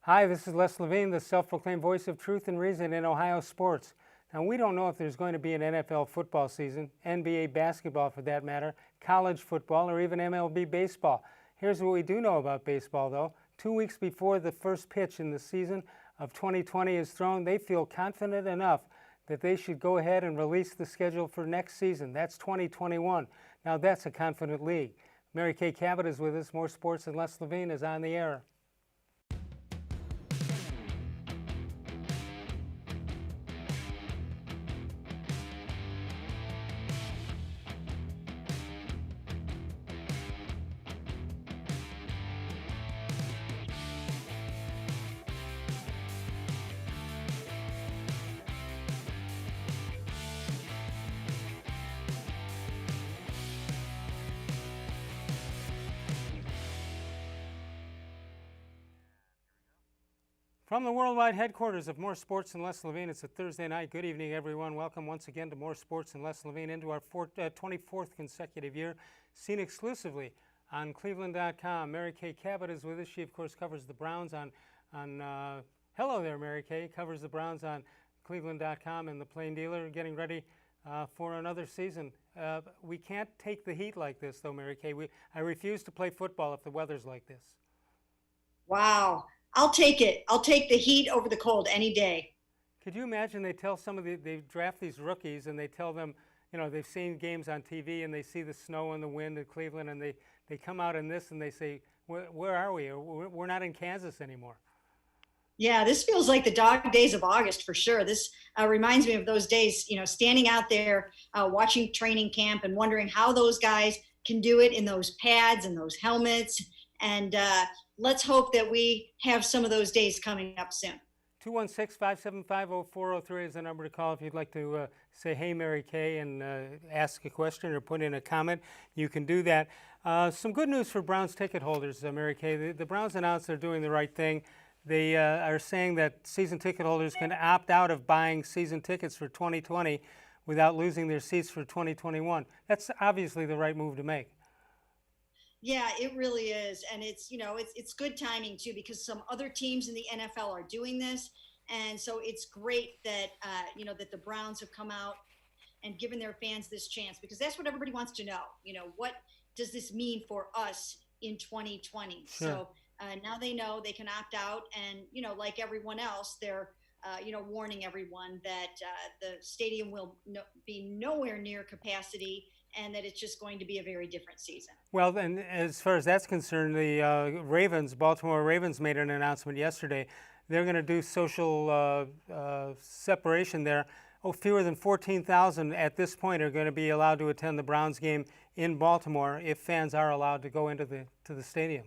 Hi, this is Les Levine, the self-proclaimed voice of truth and reason in Ohio sports. Now, we don't know if there's going to be an NFL football season, NBA basketball for that matter, college football, or even MLB baseball. Here's what we do know about baseball, though. 2 weeks before the first pitch in the season of 2020 is thrown, they feel confident enough that they should go ahead and release the schedule for next season. That's 2021. Now, that's a confident league. Mary Kay Cabot is with us. More Sports and Les Levine is on the air. From the worldwide headquarters of More Sports and Les Levine, it's a Thursday night. Good evening, everyone. Welcome once again to More Sports and Les Levine into our 24th consecutive year, seen exclusively on cleveland.com. Mary Kay Cabot is with us. She, of course, covers the Browns on hello there, Mary Kay, covers the Browns on cleveland.com and the Plain Dealer, getting ready for another season. We can't take the heat like this, though, Mary Kay. I refuse to play football if the weather's like this. Wow. I'll take it. I'll take the heat over the cold any day. Could you imagine they tell they draft these rookies and they tell them, you know, they've seen games on TV and they see the snow and the wind in Cleveland and they come out in this and they say, where are we? We're not in Kansas anymore. Yeah, this feels like the dog days of August for sure. This reminds me of those days, you know, standing out there watching training camp and wondering how those guys can do it in those pads and those helmets. And let's hope that we have some of those days coming up soon. 216-575-0403 is the number to call if you'd like to say, hey, Mary Kay, and ask a question or put in a comment. You can do that. Some good news for Browns ticket holders, Mary Kay. The Browns announced they're doing the right thing. They are saying that season ticket holders can opt out of buying season tickets for 2020 without losing their seats for 2021. That's obviously the right move to make. Yeah, it really is. And it's, you know, it's good timing too, because some other teams in the NFL are doing this. And so it's great that, you know, that the Browns have come out and given their fans this chance, because that's what everybody wants to know. You know, what does this mean for us in 2020? Sure. So now they know they can opt out. And, you know, like everyone else, they're, you know, warning everyone that the stadium will be nowhere near capacity and that it's just going to be a very different season. Well, and as far as that's concerned, the Baltimore Ravens made an announcement yesterday. They're going to do social separation there. Fewer than 14,000 at this point are going to be allowed to attend the Browns game in Baltimore if fans are allowed to go into the stadium.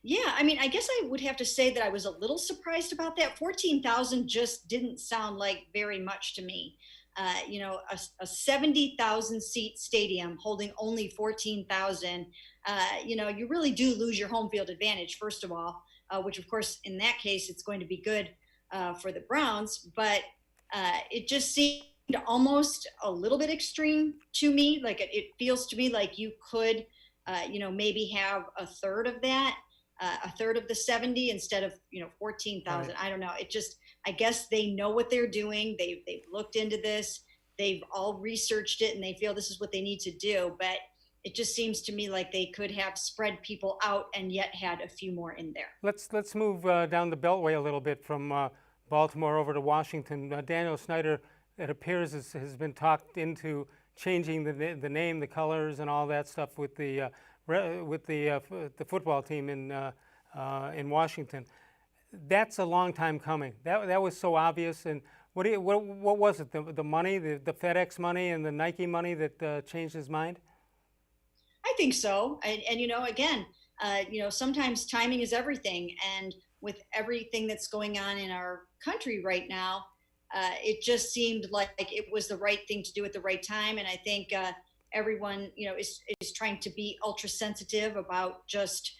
Yeah, I mean, I guess I would have to say that I was a little surprised about that. 14,000 just didn't sound like very much to me. You know, a 70,000 seat stadium holding only 14,000, you know, you really do lose your home field advantage, first of all, which of course, in that case, it's going to be good for the Browns, but it just seemed almost a little bit extreme to me. Like it feels to me like you could, you know, maybe have a third of that. A third of the 70 instead of, you know, 14,000. Right. I don't know. It just, I guess they know what they're doing. They've looked into this. They've all researched it and they feel this is what they need to do. But it just seems to me like they could have spread people out and yet had a few more in there. Let's move down the Beltway a little bit from Baltimore over to Washington. Daniel Snyder, it appears, has been talked into changing the name, the colors, and all that stuff with the football team in Washington. That's a long time coming. That was so obvious. And what was it? The money, the FedEx money, and the Nike money that changed his mind? I think so. And you know, again, you know, sometimes timing is everything. And with everything that's going on in our country right now, it just seemed like it was the right thing to do at the right time. And I think everyone, you know, is trying to be ultra sensitive about just,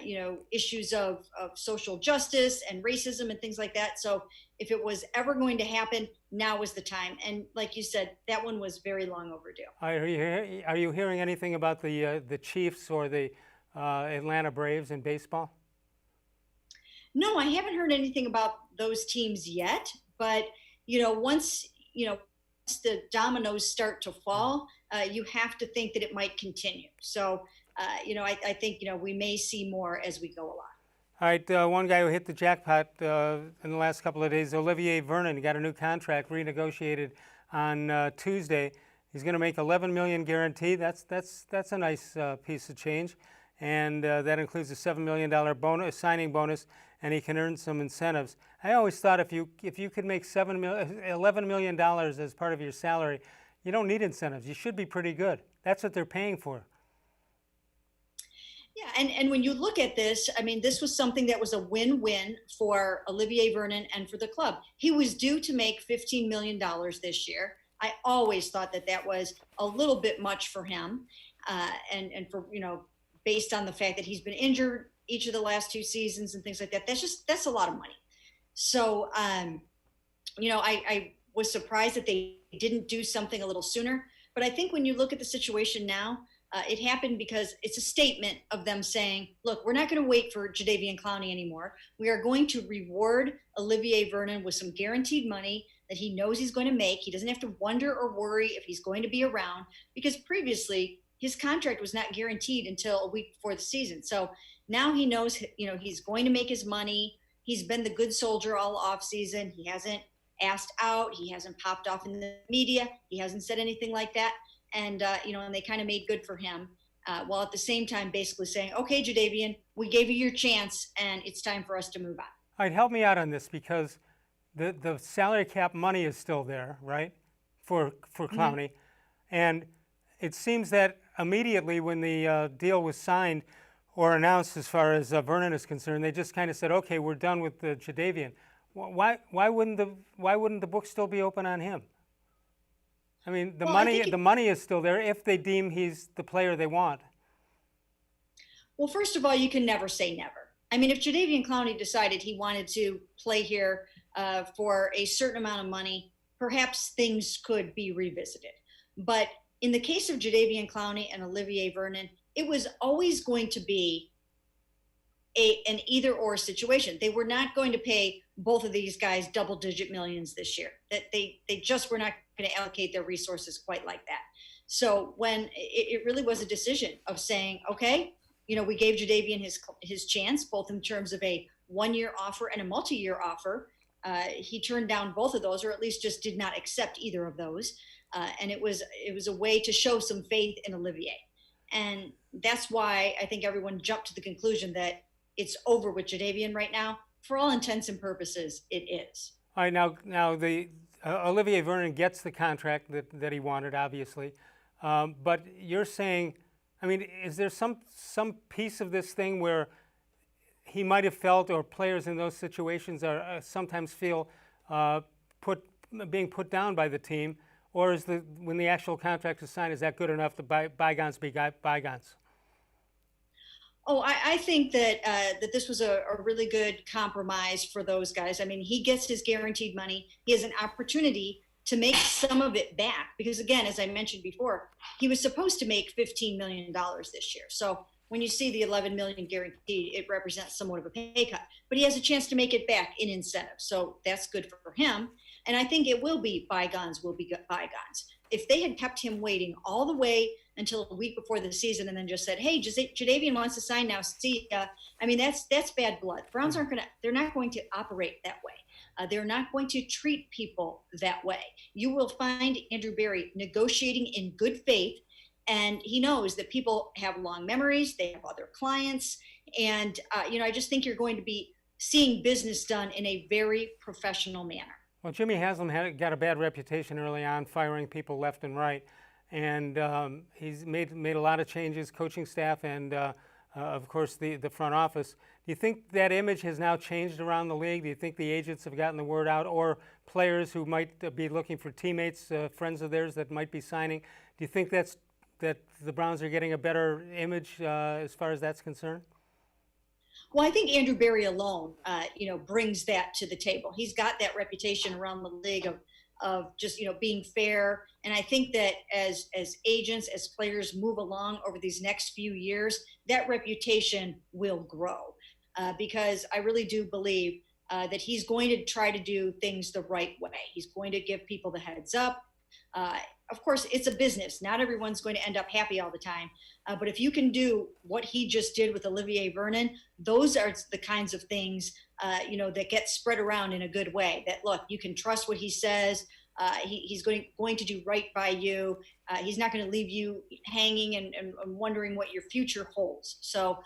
you know, issues of social justice and racism and things like that. So if it was ever going to happen, now was the time. And like you said, that one was very long overdue. Are you hearing anything about the Chiefs or the Atlanta Braves in baseball? No, I haven't heard anything about those teams yet. But once once the dominoes start to fall, you have to think that it might continue. So, I think we may see more as we go along. All right, one guy who hit the jackpot in the last couple of days, Olivier Vernon, got a new contract renegotiated on Tuesday. He's going to make $11 million guaranteed. That's a nice piece of change, and that includes a $7 million bonus, signing bonus, and he can earn some incentives. I always thought if you could make $11 million as part of your salary, you don't need incentives. You should be pretty good. That's what they're paying for. Yeah, and when you look at this, I mean, this was something that was a win-win for Olivier Vernon and for the club. He was due to make $15 million this year. I always thought that that was a little bit much for him, and for based on the fact that he's been injured each of the last two seasons and things like that. That's a lot of money. So, I was surprised that they didn't do something a little sooner. But I think when you look at the situation now, it happened because it's a statement of them saying, look, we're not going to wait for Jadeveon Clowney anymore. We are going to reward Olivier Vernon with some guaranteed money that he knows he's going to make. He doesn't have to wonder or worry if he's going to be around, because previously his contract was not guaranteed until a week before the season. So now he knows, he's going to make his money. He's been the good soldier all off season. He hasn't asked out. He hasn't popped off in the media. He hasn't said anything like that. And, and they kind of made good for him, while at the same time basically saying, okay, Jadeveon, we gave you your chance, and it's time for us to move on. All right, help me out on this, because the salary cap money is still there, right, for Clowney. And it seems that immediately when the deal was signed or announced as far as Vernon is concerned, they just kind of said, okay, we're done with Jadeveon. Why wouldn't the book still be open on him? I mean, the money is still there if they deem he's the player they want. Well, first of all, you can never say never. I mean, if Jadeveon Clowney decided he wanted to play here for a certain amount of money, perhaps things could be revisited. But in the case of Jadeveon Clowney and Olivier Vernon, it was always going to be an either-or situation. They were not going to pay both of these guys double-digit millions this year. That they just were not going to allocate their resources quite like that. So when it really was a decision of saying, okay, we gave Jadeveon his chance, both in terms of a one-year offer and a multi-year offer. He turned down both of those, or at least just did not accept either of those. And it was a way to show some faith in Olivier. And that's why I think everyone jumped to the conclusion that it's over with Jadeveon right now. For all intents and purposes, it is. All right, now the Olivier Vernon gets the contract that he wanted, obviously. But you're saying, I mean, is there some piece of this thing where he might have felt, or players in those situations are sometimes feel being put down by the team, or is when the actual contract is signed, is that good enough to bygones be bygones? Oh, I think that this was a really good compromise for those guys. I mean, he gets his guaranteed money. He has an opportunity to make some of it back because, again, as I mentioned before, he was supposed to make $15 million this year. So when you see the $11 million guaranteed, it represents somewhat of a pay cut. But he has a chance to make it back in incentives. So that's good for him. And I think it will be bygones will be bygones. If they had kept him waiting all the way until a week before the season and then just said, hey, Jadeveon wants to sign now, see ya. I mean, that's bad blood. Browns they're not going to operate that way. They're not going to treat people that way. You will find Andrew Berry negotiating in good faith, and he knows that people have long memories, they have other clients, and I just think you're going to be seeing business done in a very professional manner. Well, Jimmy Haslam got a bad reputation early on, firing people left and right, and he's made a lot of changes, coaching staff, and of course the front office. Do you think that image has now changed around the league? Do you think the agents have gotten the word out, or players who might be looking for teammates, friends of theirs that might be signing? Do you think that the Browns are getting a better image as far as that's concerned? Well, I think Andrew Berry alone, brings that to the table. He's got that reputation around the league of just, being fair. And I think that as agents, as players move along over these next few years, that reputation will grow. because I really do believe that he's going to try to do things the right way. He's going to give people the heads up. Of course, it's a business. Not everyone's going to end up happy all the time. But if you can do what he just did with Olivier Vernon, those are the kinds of things, that get spread around in a good way. That, look, you can trust what he says. He's going to do right by you. He's not going to leave you hanging and wondering what your future holds. So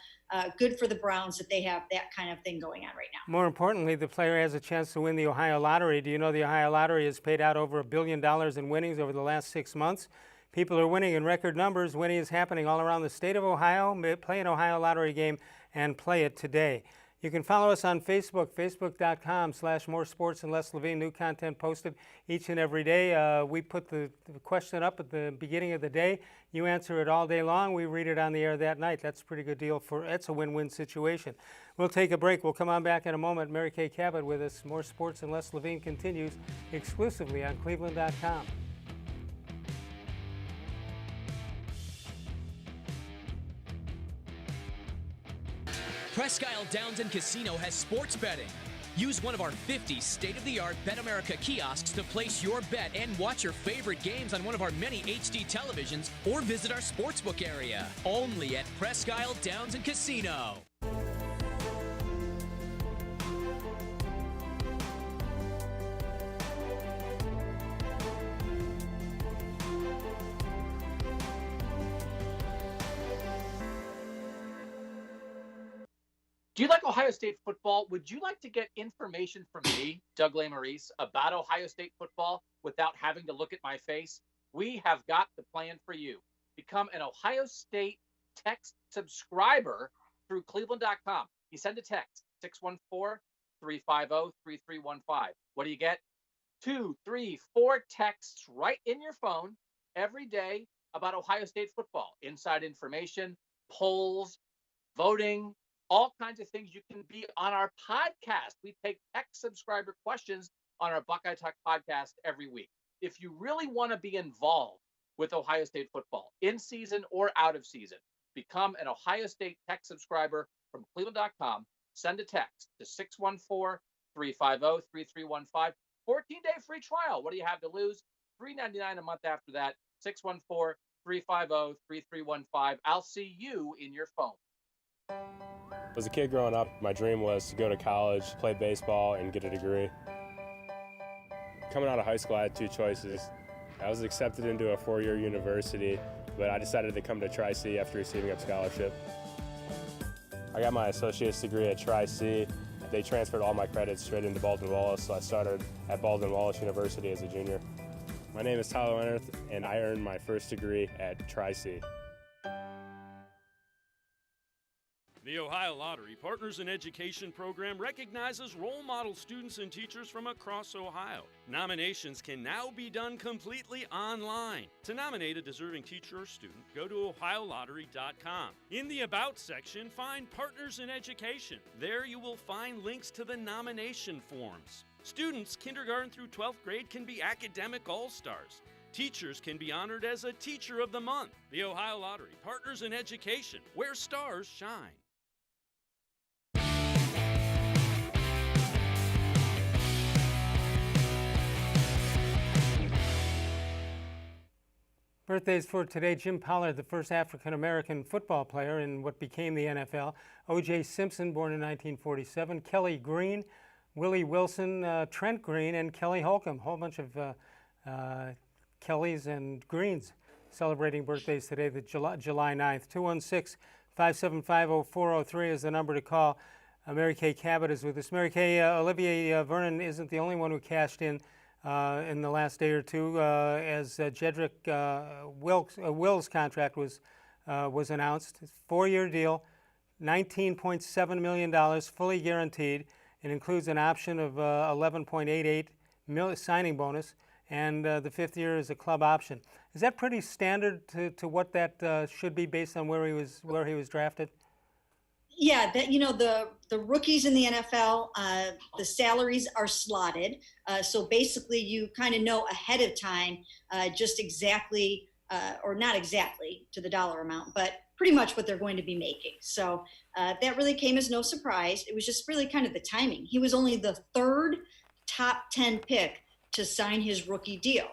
good for the Browns that they have that kind of thing going on right now. More importantly, the player has a chance to win the Ohio Lottery. Do you know the Ohio Lottery has paid out over $1 billion in winnings over the last 6 months? People are winning in record numbers. Winning is happening all around the state of Ohio. Play an Ohio Lottery game and play it today. You can follow us on Facebook, facebook.com/more sports and less Levine. New content posted each and every day. We put the question up at the beginning of the day. You answer it all day long. We read it on the air that night. That's a pretty good deal. It's a win-win situation. We'll take a break. We'll come on back in a moment. Mary Kay Cabot with us. More sports and less Levine continues exclusively on cleveland.com. Presque Isle Downs and Casino has sports betting. Use one of our 50 state-of-the-art Bet America kiosks to place your bet and watch your favorite games on one of our many HD televisions or visit our sportsbook area. Only at Presque Isle Downs and Casino. Do you like Ohio State football? Would you like to get information from me, Doug Lesmerises, about Ohio State football without having to look at my face? We have got the plan for you. Become an Ohio State text subscriber through cleveland.com. You send a text, 614-350-3315. What do you get? 2, 3, 4 texts right in your phone every day about Ohio State football. Inside information, polls, voting, all kinds of things. You can be on our podcast. We take text subscriber questions on our Buckeye Talk podcast every week. If you really want to be involved with Ohio State football, in season or out of season, become an Ohio State text subscriber from cleveland.com. Send a text to 614-350-3315. 14-day free trial. What do you have to lose? $3.99 a month after that. 614-350-3315. I'll see you in your phone. As a kid growing up, my dream was to go to college, play baseball, and get a degree. Coming out of high school, I had 2 choices. I was accepted into a 4-year university, but I decided to come to Tri-C after receiving a scholarship. I got my associate's degree at Tri-C. They transferred all my credits straight into Baldwin-Wallace, so I started at Baldwin-Wallace University as a junior. My name is Tyler Leonard, and I earned my first degree at Tri-C. The Ohio Lottery Partners in Education program recognizes role model students and teachers from across Ohio. Nominations can now be done completely online. To nominate a deserving teacher or student, go to ohiolottery.com. In the About section, find Partners in Education. There you will find links to the nomination forms. Students kindergarten through 12th grade can be academic all-stars. Teachers can be honored as a Teacher of the Month. The Ohio Lottery Partners in Education, where stars shine. Birthdays for today: Jim Pollard, the first African-American football player in what became the NFL. O.J. Simpson, born in 1947. Kelly Green, Willie Wilson, Trent Green, and Kelly Holcomb. A whole bunch of Kellys and Greens celebrating birthdays today, July 9th. 216-575-0403 is the number to call. Mary Kay Cabot is with us. Mary Kay, Olivier Vernon isn't the only one who cashed in the last day or two, as Jedrick Wills' contract was announced. 4-year deal, $19.7 million, fully guaranteed. It includes an option of 11.88 signing bonus, and the 5th year is a club option. Is that pretty standard to what that should be based on where he was drafted? Yeah, that, the rookies in the NFL, the salaries are slotted. So basically you kind of know ahead of time just exactly, or not exactly to the dollar amount, but pretty much what they're going to be making. So that really came as no surprise. It was just really kind of the timing. He was only the third top 10 pick to sign his rookie deal.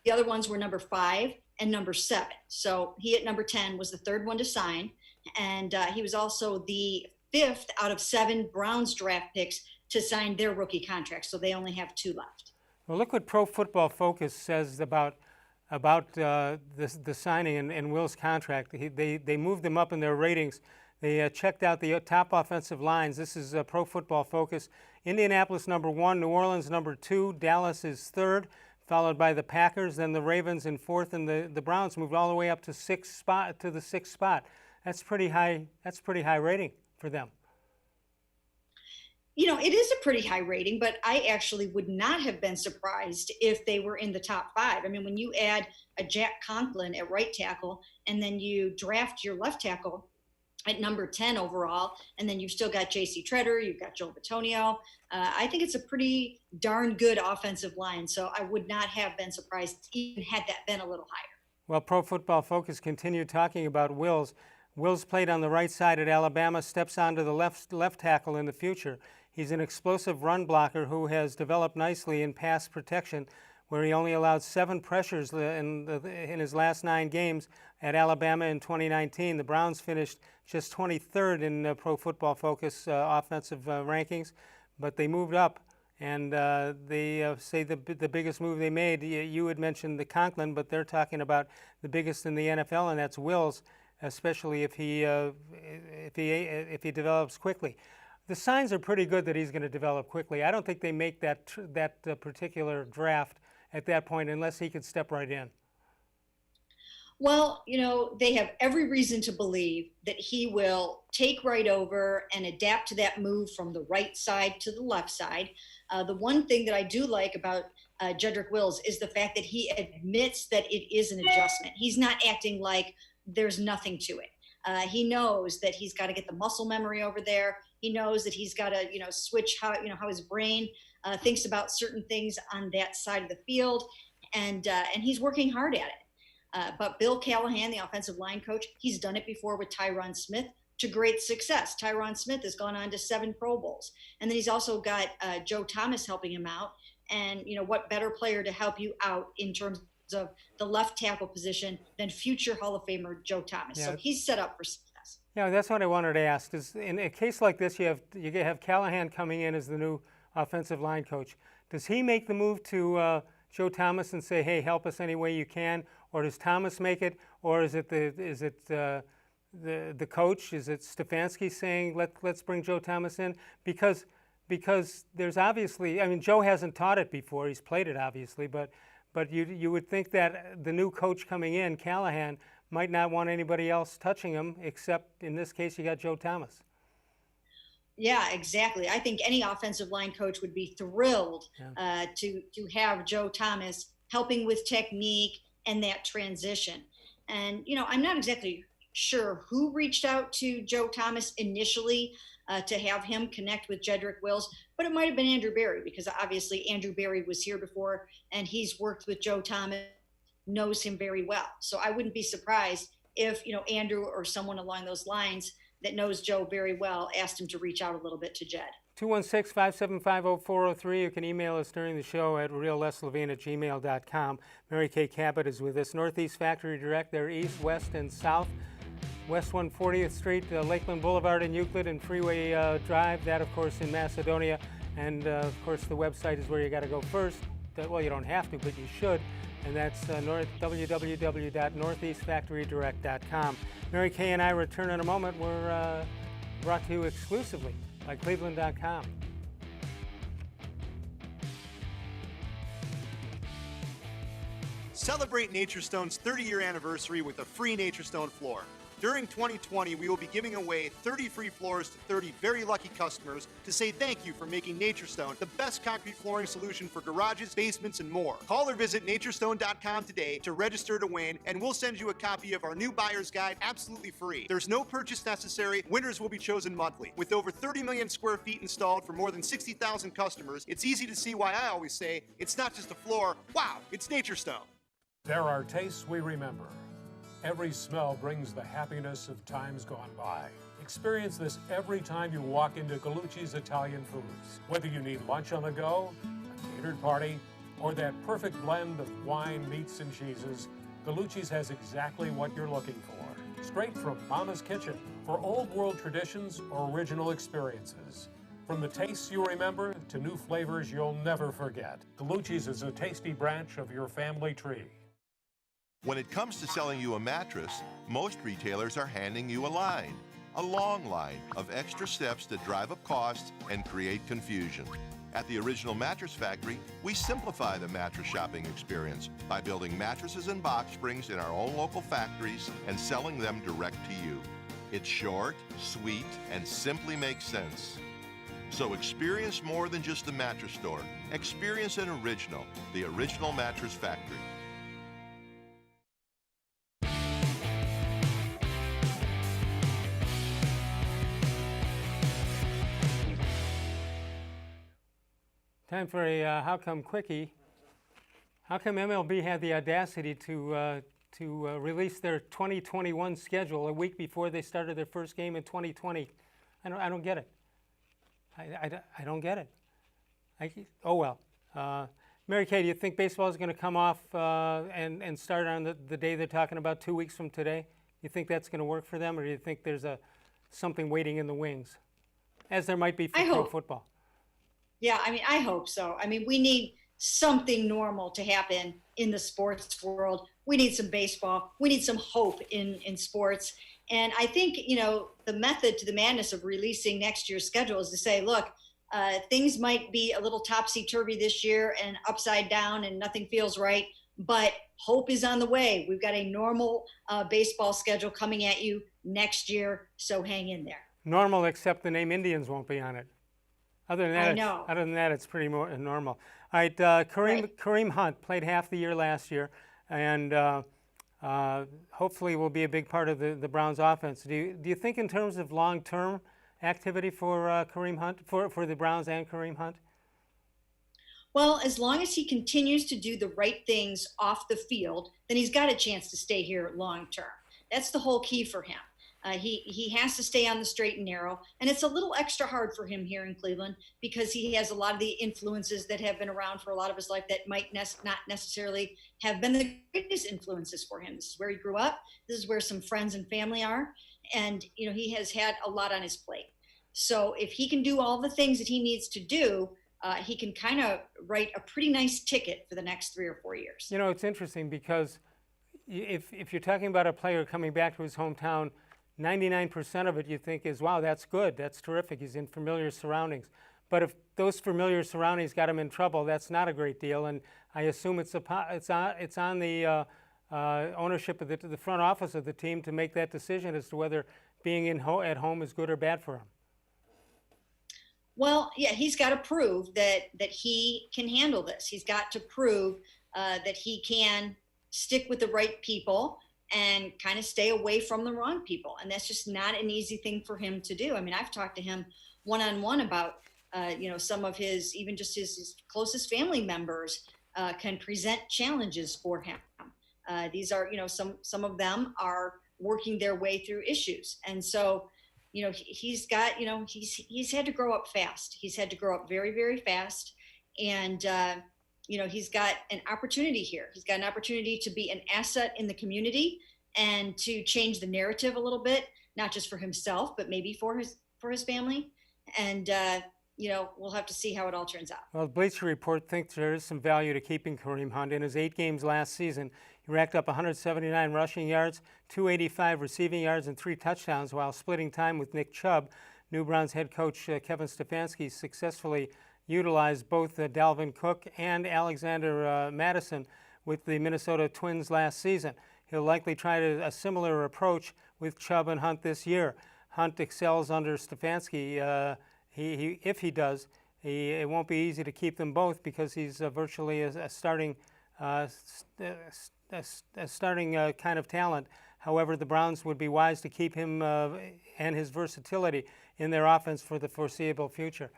The other ones were number 5 and number 7. So he at number 10 was the third one to sign. And he was also the 5th out of 7 Browns draft picks to sign their rookie contract. So they only have 2 left. Well, look what Pro Football Focus says about the signing and Will's contract. They moved him up in their ratings. They checked out the top offensive lines. This is Pro Football Focus. Indianapolis number 1, New Orleans number 2, Dallas is 3rd, followed by the Packers, then the Ravens in 4th, and the Browns moved all the way up to the 6th spot. That's pretty high. That's pretty high rating for them. You know, it is a pretty high rating, but I actually would not have been surprised if they were in the top 5. I mean, when you add a Jack Conklin at right tackle, and then you draft your left tackle at number 10 overall, and then you've still got J.C. Treader, you've got Joe Bitonio. I think it's a pretty darn good offensive line, so I would not have been surprised even had that been a little higher. Well, Pro Football Focus continued talking about Wills. Wills played on the right side at Alabama, steps onto the left tackle in the future. He's an explosive run blocker who has developed nicely in pass protection, where he only allowed 7 pressures in his last 9 games at Alabama in 2019. The Browns finished just 23rd in Pro Football Focus offensive rankings, but they moved up, and they say the biggest move they made, you had mentioned the Conklin, but they're talking about the biggest in the NFL, and that's Wills, especially if he develops quickly. The signs are pretty good that he's going to develop quickly. I don't think they make that particular draft at that point unless he could step right in. Well, you know, they have every reason to believe that he will take right over and adapt to that move from the right side to the left side. The one thing that I do like about Jedrick Wills is the fact that he admits that it is an adjustment. He's not acting like there's nothing to it. He knows that he's got to get the muscle memory over there. He knows that he's got to, switch how his brain thinks about certain things on that side of the field, and he's working hard at it. But Bill Callahan, the offensive line coach, he's done it before with Tyron Smith to great success. Tyron Smith has gone on to 7 Pro Bowls, and then he's also got Joe Thomas helping him out. And what better player to help you out in terms of the left tackle position than future Hall of Famer Joe Thomas? Yeah. So he's set up for success. Yeah, that's what I wanted to ask. Is in a case like this, you have Callahan coming in as the new offensive line coach. Does he make the move to Joe Thomas and say, "Hey, help us any way you can," or does Thomas make it, or is it the coach? Is it Stefanski saying, "Let's bring Joe Thomas in"? Because there's obviously, I mean, Joe hasn't taught it before. He's played it obviously, but you would think that the new coach coming in, Callahan, might not want anybody else touching him, except in this case you got Joe Thomas. Yeah, exactly. I think any offensive line coach would be thrilled to have Joe Thomas helping with technique and that transition. And, I'm not exactly sure who reached out to Joe Thomas initially to have him connect with Jedrick Wills, but it might have been Andrew Berry, because obviously Andrew Berry was here before and he's worked with Joe Thomas, knows him very well. So I wouldn't be surprised if, Andrew or someone along those lines that knows Joe very well asked him to reach out a little bit to Jed. 216-575-0403. You can email us during the show at reallesslevine@gmail.com. Mary Kay Cabot is with us. Northeast Factory Direct, they're east, west, and south. West 140th Street, Lakeland Boulevard in Euclid, and Freeway Drive, that of course in Macedonia. And of course the website is where you got to go first. Well, you don't have to, but you should. And that's www.northeastfactorydirect.com. Mary Kay and I return in a moment. We're brought to you exclusively by cleveland.com. Celebrate NatureStone's 30-year anniversary with a free NatureStone floor. During 2020, we will be giving away 30 free floors to 30 very lucky customers to say thank you for making NatureStone the best concrete flooring solution for garages, basements, and more. Call or visit naturestone.com today to register to win, and we'll send you a copy of our new buyer's guide absolutely free. There's no purchase necessary. Winners will be chosen monthly. With over 30 million square feet installed for more than 60,000 customers, it's easy to see why I always say it's not just a floor. Wow, it's NatureStone. There are tastes we remember, Every smell brings the happiness of times gone by. Experience this every time you walk into Gallucci's Italian Foods. Whether you need lunch on the go, a catered party, or that perfect blend of wine, meats, and cheeses, Gallucci's has exactly what you're looking for. Straight from Mama's kitchen for old world traditions or original experiences. From the tastes you remember to new flavors you'll never forget. Gallucci's is a tasty branch of your family tree. When it comes to selling you a mattress, most retailers are handing you a long line of extra steps that drive up costs and create confusion. At the Original Mattress Factory, we simplify the mattress shopping experience by building mattresses and box springs in our own local factories and selling them direct to you. It's short, sweet, and simply makes sense. So experience more than just the mattress store. Experience an original, the Original Mattress Factory. Time for a How Come Quickie. How come MLB had the audacity to release their 2021 schedule a week before they started their first game in 2020? I don't get it. I don't get it. Oh well. Mary Kay, do you think baseball is going to come off and start on the day they're talking about 2 weeks from today? You think that's going to work for them, or do you think there's something waiting in the wings, as there might be for pro football? Yeah, I mean, I hope so. I mean, we need something normal to happen in the sports world. We need some baseball. We need some hope in sports. And I think, the method to the madness of releasing next year's schedule is to say, look, things might be a little topsy-turvy this year and upside down and nothing feels right, but hope is on the way. We've got a normal baseball schedule coming at you next year, so hang in there. Normal, except the name Indians won't be on it. Other than that, it's pretty normal. All right, Kareem Hunt played half the year last year, and hopefully will be a big part of the Browns' offense. Do you think in terms of long-term activity for Kareem Hunt, for the Browns and Kareem Hunt? Well, as long as he continues to do the right things off the field, then he's got a chance to stay here long-term. That's the whole key for him. He has to stay on the straight and narrow, and it's a little extra hard for him here in Cleveland because he has a lot of the influences that have been around for a lot of his life that might not necessarily have been the greatest influences for him. This is where he grew up. This is where some friends and family are, and he has had a lot on his plate. So if he can do all the things that he needs to do, he can kind of write a pretty nice ticket for the next 3 or 4 years. It's interesting because if you're talking about a player coming back to his hometown, 99% of it you think is, wow, that's good, that's terrific, he's in familiar surroundings. But if those familiar surroundings got him in trouble, that's not a great deal, and I assume it's on the ownership of the front office of the team to make that decision as to whether being at home is good or bad for him. Well, yeah, he's got to prove that he can handle this. He's got to prove that he can stick with the right people and kind of stay away from the wrong people. And that's just not an easy thing for him to do. I mean, I've talked to him one-on-one about, some of his, even just his closest family members can present challenges for him. These are, some of them are working their way through issues. And so, he's got, he's had to grow up fast. He's had to grow up very, very fast. And, he's got an opportunity here. He's got an opportunity to be an asset in the community and to change the narrative a little bit, not just for himself, but maybe for his family. And, we'll have to see how it all turns out. Well, Bleacher Report thinks there is some value to keeping Kareem Hunt. In his 8 games last season, he racked up 179 rushing yards, 285 receiving yards, and 3 touchdowns while splitting time with Nick Chubb. New Browns head coach Kevin Stefanski successfully utilized both Dalvin Cook and Alexander Madison with the Minnesota Twins last season. He'll likely try a similar approach with Chubb and Hunt this year. Hunt excels under Stefanski. If he does, it won't be easy to keep them both because he's virtually a starting kind of talent. However, the Browns would be wise to keep him and his versatility in their offense for the foreseeable future.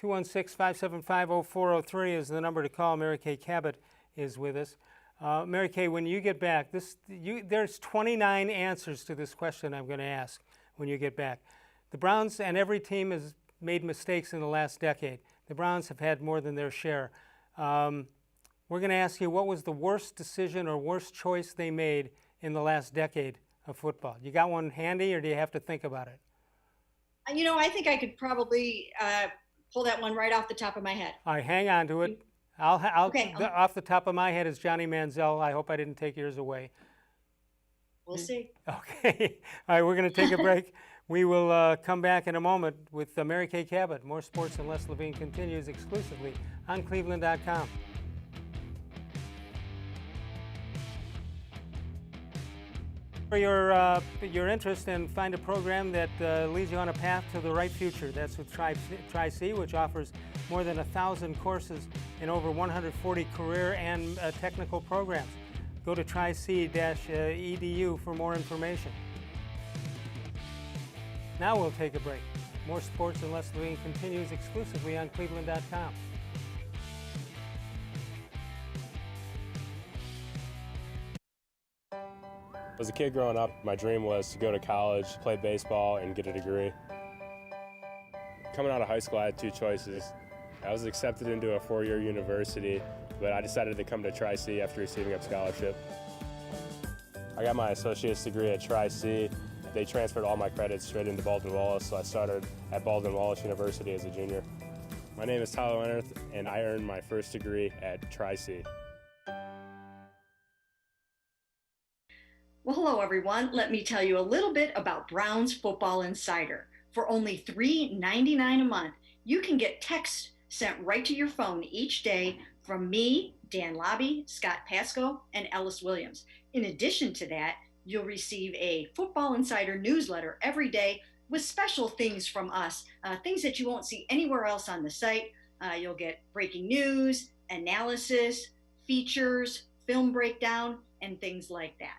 216-575-0403 is the number to call. Mary Kay Cabot is with us. Mary Kay, when you get back, there's 29 answers to this question I'm going to ask when you get back. The Browns and every team has made mistakes in the last decade. The Browns have had more than their share. We're going to ask you, what was the worst decision or worst choice they made in the last decade of football? You got one handy, or do you have to think about it? I think I could probably pull that one right off the top of my head. All right, hang on to it. Off the top of my head is Johnny Manziel. I hope I didn't take yours away. We'll see. Okay. All right, we're going to take a break. We will come back in a moment with Mary Kay Cabot. More sports and less Levine continues exclusively on cleveland.com. For your interest, and find a program that leads you on a path to the right future. That's with Tri-C, which offers more than 1,000 courses in over 140 career and technical programs. Go to tric-edu for more information. Now we'll take a break. More sports and less Levine continues exclusively on cleveland.com. As a kid growing up, my dream was to go to college, play baseball, and get a degree. Coming out of high school, I had two choices. I was accepted into a four-year university, but I decided to come to Tri-C after receiving a scholarship. I got my associate's degree at Tri-C. They transferred all my credits straight into Baldwin-Wallace, so I started at Baldwin-Wallace University as a junior. My name is Tyler Leonard, and I earned my first degree at Tri-C. Well, hello, everyone. Let me tell you a little bit about Browns Football Insider. For only $3.99 a month, you can get text sent right to your phone each day from me, Dan Lobby, Scott Pasco, and Ellis Williams. In addition to that, you'll receive a Football Insider newsletter every day with special things from us, things that you won't see anywhere else on the site. You'll get breaking news, analysis, features, film breakdown, and things like that.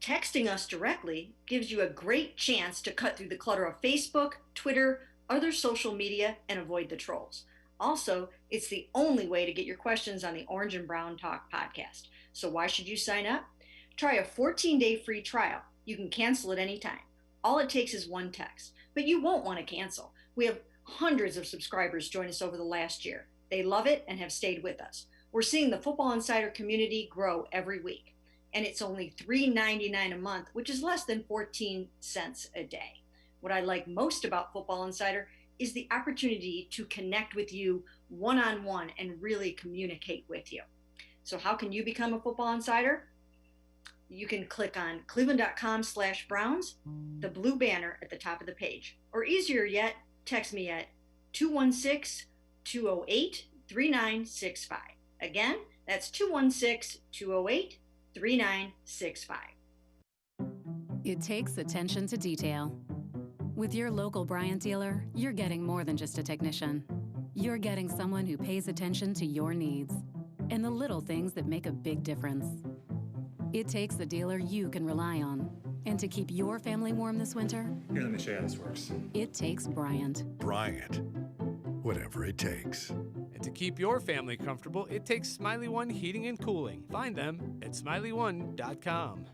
Texting us directly gives you a great chance to cut through the clutter of Facebook, Twitter, other social media, and avoid the trolls. Also, it's the only way to get your questions on the Orange and Brown Talk podcast. So why should you sign up? Try a 14-day free trial. You can cancel at any time. All it takes is one text, but you won't want to cancel. We have hundreds of subscribers join us over the last year. They love it and have stayed with us. We're seeing the Football Insider community grow every week. And it's only $3.99 a month, which is less than 14 cents a day. What I like most about Football Insider is the opportunity to connect with you one-on-one and really communicate with you. So how can you become a Football Insider? You can click on cleveland.com/Browns, the blue banner at the top of the page. Or easier yet, text me at 216-208-3965. Again, that's 216-208-3965. It takes attention to detail. With your local Bryant dealer, you're getting more than just a technician. You're getting someone who pays attention to your needs and the little things that make a big difference. It takes a dealer you can rely on. And to keep your family warm this winter, here, let me show you how this works. It takes Bryant. Bryant, whatever it takes. And to keep your family comfortable, it takes Smiley One Heating and Cooling. Find them at smiley1.com.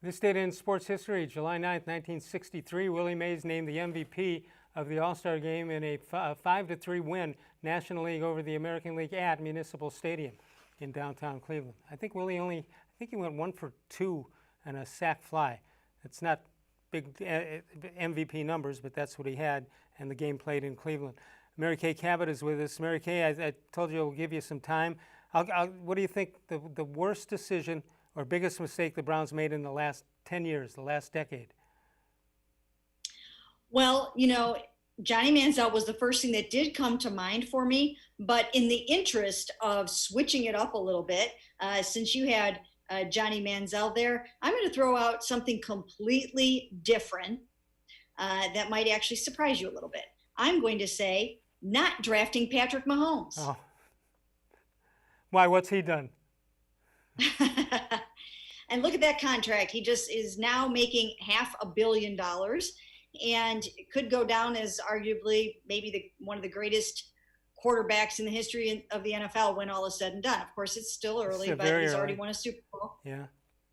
This date in sports history, July 9th, 1963, Willie Mays named the MVP of the All-Star Game in a 5-3 win, National League over the American League at Municipal Stadium in downtown Cleveland. I think Willie he went 1 for 2 and a sac fly. It's not big MVP numbers, but that's what he had, and the game played in Cleveland. Mary Kay Cabot is with us. Mary Kay, I told you I'll give you some time. What do you think the worst decision or biggest mistake the Browns made in the last 10 years, the last decade? Well, Johnny Manziel was the first thing that did come to mind for me, but in the interest of switching it up a little bit, since you had Johnny Manziel there, I'm going to throw out something completely different that might actually surprise you a little bit. I'm going to say not drafting Patrick Mahomes. Oh. Why? What's he done? And look at that contract. He just is now making $500 million and could go down as arguably maybe one of the greatest quarterbacks in the history of the NFL when all is said and done. Of course, it's still early, but he's already won a Super Bowl. Yeah.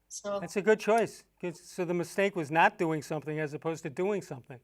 So that's a good choice. So the mistake was not doing something as opposed to doing something.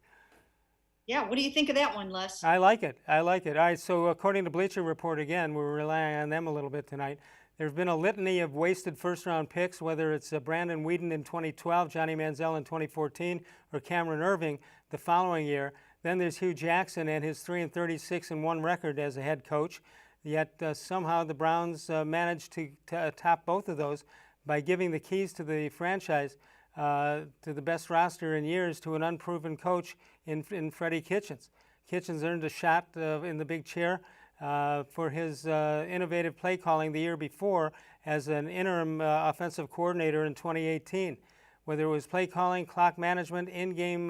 Yeah, what do you think of that one, Les? I like it. All right, so according to Bleacher Report, again, we're relying on them a little bit tonight. There's been a litany of wasted first-round picks, whether it's Brandon Weeden in 2012, Johnny Manziel in 2014, or Cameron Irving the following year. Then there's Hugh Jackson and his 3-36-1 record as a head coach. Yet somehow the Browns managed to top both of those by giving the keys to the franchise to the best roster in years to an unproven coach in Freddie Kitchens. Kitchens earned a shot in the big chair for his innovative play calling the year before as an interim offensive coordinator in 2018. Whether it was play calling, clock management, in-game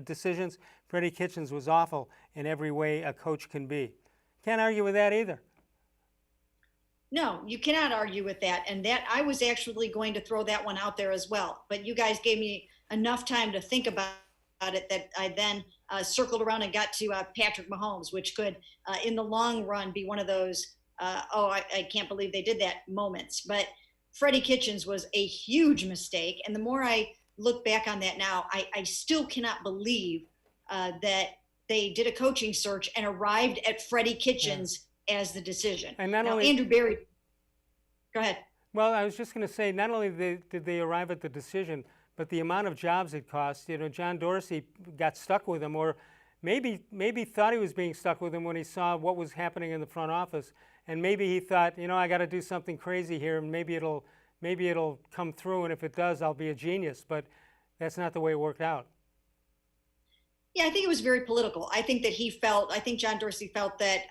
decisions, Freddie Kitchens was awful in every way a coach can be. Can't argue with that either. No, you cannot argue with that. And that I was actually going to throw that one out there as well. But you guys gave me enough time to think about it that I then circled around and got to Patrick Mahomes, which could, in the long run, be one of those, I can't believe they did that moments. But Freddie Kitchens was a huge mistake. And the more I look back on that now, I still cannot believe that they did a coaching search and arrived at Freddie Kitchens as the decision. And not now, only Andrew Berry, go ahead. Well, I was just going to say, not only did they arrive at the decision, but the amount of jobs it cost. You know, John Dorsey got stuck with him, or maybe thought he was being stuck with him when he saw what was happening in the front office, and maybe he thought, you know, I got to do something crazy here, and maybe it'll come through, and if it does, I'll be a genius. But that's not the way it worked out. Yeah, I think it was very political. I think John Dorsey felt that,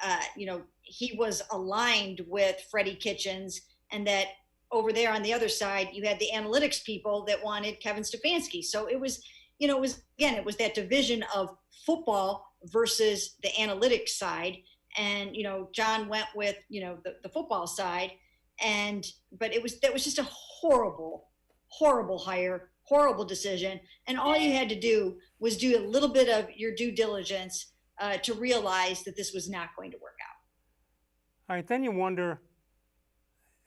he was aligned with Freddie Kitchens, and that over there on the other side, you had the analytics people that wanted Kevin Stefanski. So it was that division of football versus the analytics side. And, John went with, the football side. But that was just a horrible, horrible hire, horrible decision. And all you had to do was do a little bit of your due diligence to realize that this was not going to work out. All right, then you wonder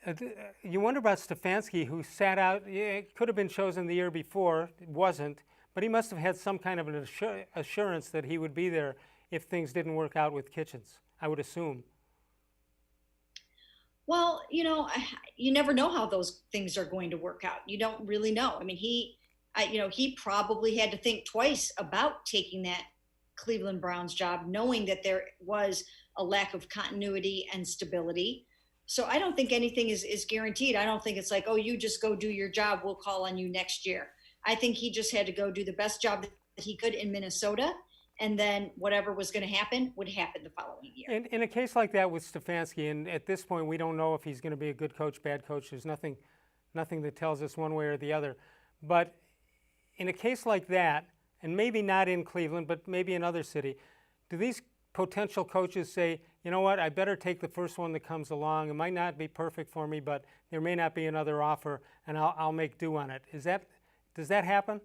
about Stefanski, who sat out. It could have been chosen the year before. It wasn't. But he must have had some kind of an assurance that he would be there if things didn't work out with Kitchens, I would assume. Well, you never know how those things are going to work out. You don't really know. I mean, he probably had to think twice about taking that Cleveland Browns job, knowing that there was a lack of continuity and stability. So I don't think anything is guaranteed. I don't think it's like, oh, you just go do your job, we'll call on you next year. I think he just had to go do the best job that he could in Minnesota, and then whatever was going to happen would happen the following year. In a case like that with Stefanski, and at this point we don't know if he's going to be a good coach, bad coach. There's nothing that tells us one way or the other. But in a case like that, and maybe not in Cleveland, but maybe another city, do these potential coaches say, you know what, I better take the first one that comes along. It might not be perfect for me, but there may not be another offer, and I'll make do on it. Does that happen?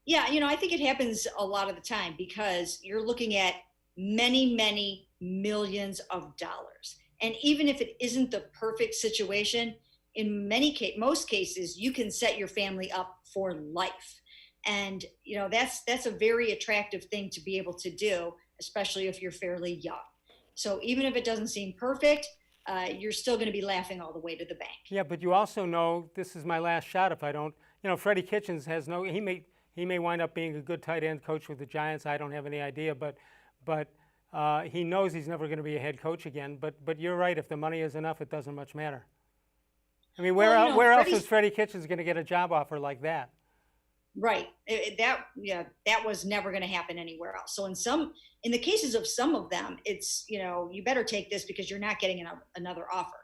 Yeah, I think it happens a lot of the time because you're looking at many, many millions of dollars. And even if it isn't the perfect situation, in most cases, you can set your family up for life. And, that's a very attractive thing to be able to do, especially if you're fairly young. So even if it doesn't seem perfect, you're still going to be laughing all the way to the bank. Yeah, but you also know this is my last shot if I don't. Freddie Kitchens he may wind up being a good tight end coach with the Giants. I don't have any idea, but he knows he's never going to be a head coach again. But you're right. If the money is enough, it doesn't much matter. I mean, where else is Freddie Kitchens going to get a job offer like that? Right. That was never going to happen anywhere else. So in the cases of some of them, it's, you better take this because you're not getting another offer.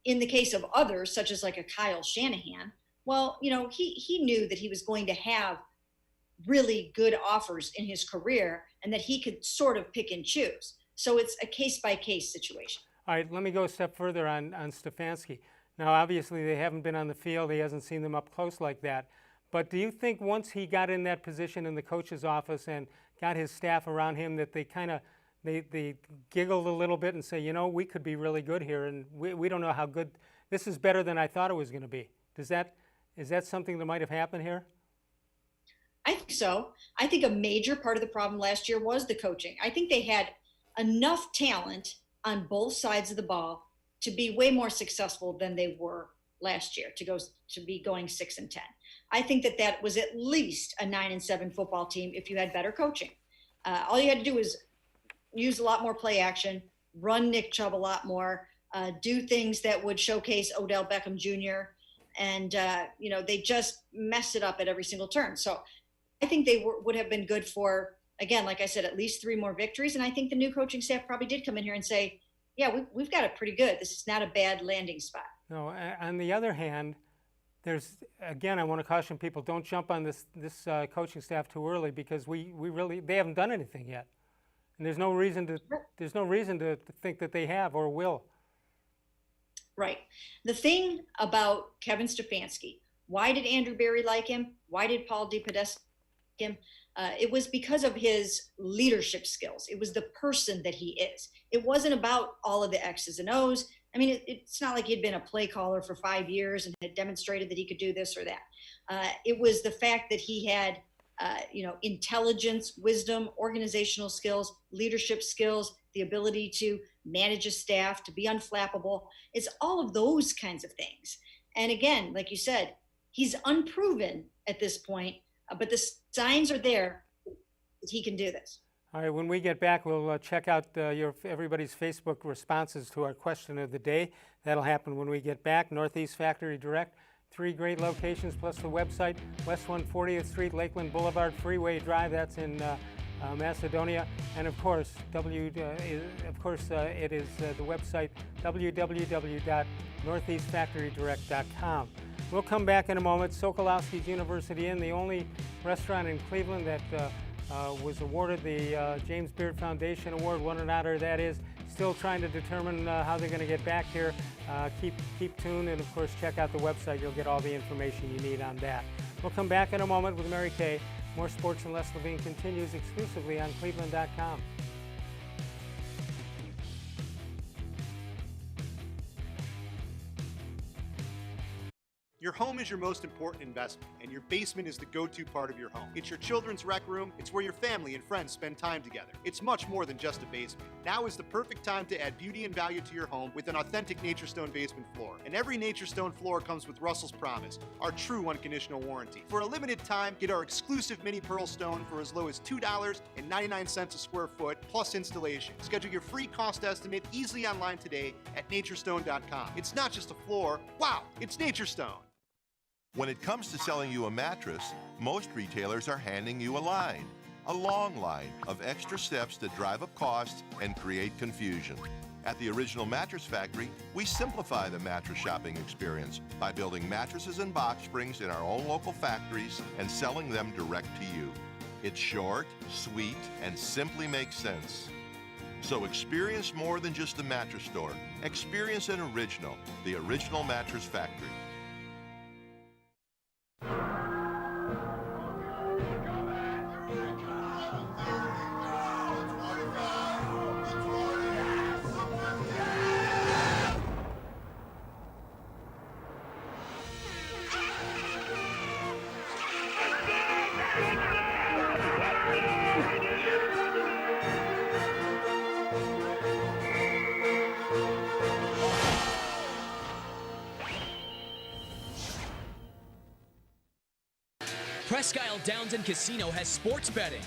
In the case of others, such as like a Kyle Shanahan, well, he knew that he was going to have really good offers in his career and that he could sort of pick and choose. So it's a case by case situation. All right, let me go a step further on Stefanski. Now, obviously, they haven't been on the field. He hasn't seen them up close like that. But do you think once he got in that position in the coach's office and got his staff around him that they kind of they giggled a little bit and say, you know, we could be really good here, and we don't know how good this is, better than I thought it was going to be? Is that something that might have happened here? I think so. I think a major part of the problem last year was the coaching. I think they had enough talent on both sides of the ball to be way more successful than they were last year, to be going 6-10. I think that was at least a 9-7 football team if you had better coaching. All you had to do was use a lot more play action, run Nick Chubb a lot more, do things that would showcase Odell Beckham Jr. And they just messed it up at every single turn. So I think they would have been good for, again, like I said, at least 3 more victories. And I think the new coaching staff probably did come in here and say, yeah, we've got it pretty good. This is not a bad landing spot. No, on the other hand, I want to caution people, don't jump on this coaching staff too early, because they haven't done anything yet. And there's no reason to think that they have or will. Right. The thing about Kevin Stefanski, why did Andrew Berry like him? Why did Paul DePodesta like him? It was because of his leadership skills. It was the person that he is. It wasn't about all of the X's and O's. I mean, it's not like he'd been a play caller for 5 years and had demonstrated that he could do this or that. It was the fact that he had, intelligence, wisdom, organizational skills, leadership skills, the ability to manage a staff, to be unflappable. It's all of those kinds of things. And again, like you said, he's unproven at this point, but the signs are there that he can do this. All right, when we get back, we'll check out everybody's Facebook responses to our question of the day. That'll happen when we get back. Northeast Factory Direct, 3 great locations plus the website, West 140th Street, Lakeland Boulevard, Freeway Drive. That's in Macedonia, and of course, it is the website www.northeastfactorydirect.com. We'll come back in a moment. Sokolowski's University Inn, the only restaurant in Cleveland that was awarded the James Beard Foundation Award. What an honor that is. Still trying to determine how they're going to get back here. Keep tuned, and of course, check out the website. You'll get all the information you need on that. We'll come back in a moment with Mary Kay. More Sports and Les Levine continues exclusively on cleveland.com. Your home is your most important investment, and your basement is the go-to part of your home. It's your children's rec room. It's where your family and friends spend time together. It's much more than just a basement. Now is the perfect time to add beauty and value to your home with an authentic NatureStone basement floor. And every NatureStone floor comes with Russell's Promise, our true unconditional warranty. For a limited time, get our exclusive mini pearl stone for as low as $2.99 a square foot plus installation. Schedule your free cost estimate easily online today at naturestone.com. It's not just a floor. Wow, it's NatureStone. When it comes to selling you a mattress, most retailers are handing you a long line of extra steps that drive up costs and create confusion. At the Original Mattress Factory, we simplify the mattress shopping experience by building mattresses and box springs in our own local factories and selling them direct to you. It's short, sweet, and simply makes sense. So experience more than just a mattress store. Experience an original, the Original Mattress Factory. Presque Isle Downs and Casino has sports betting.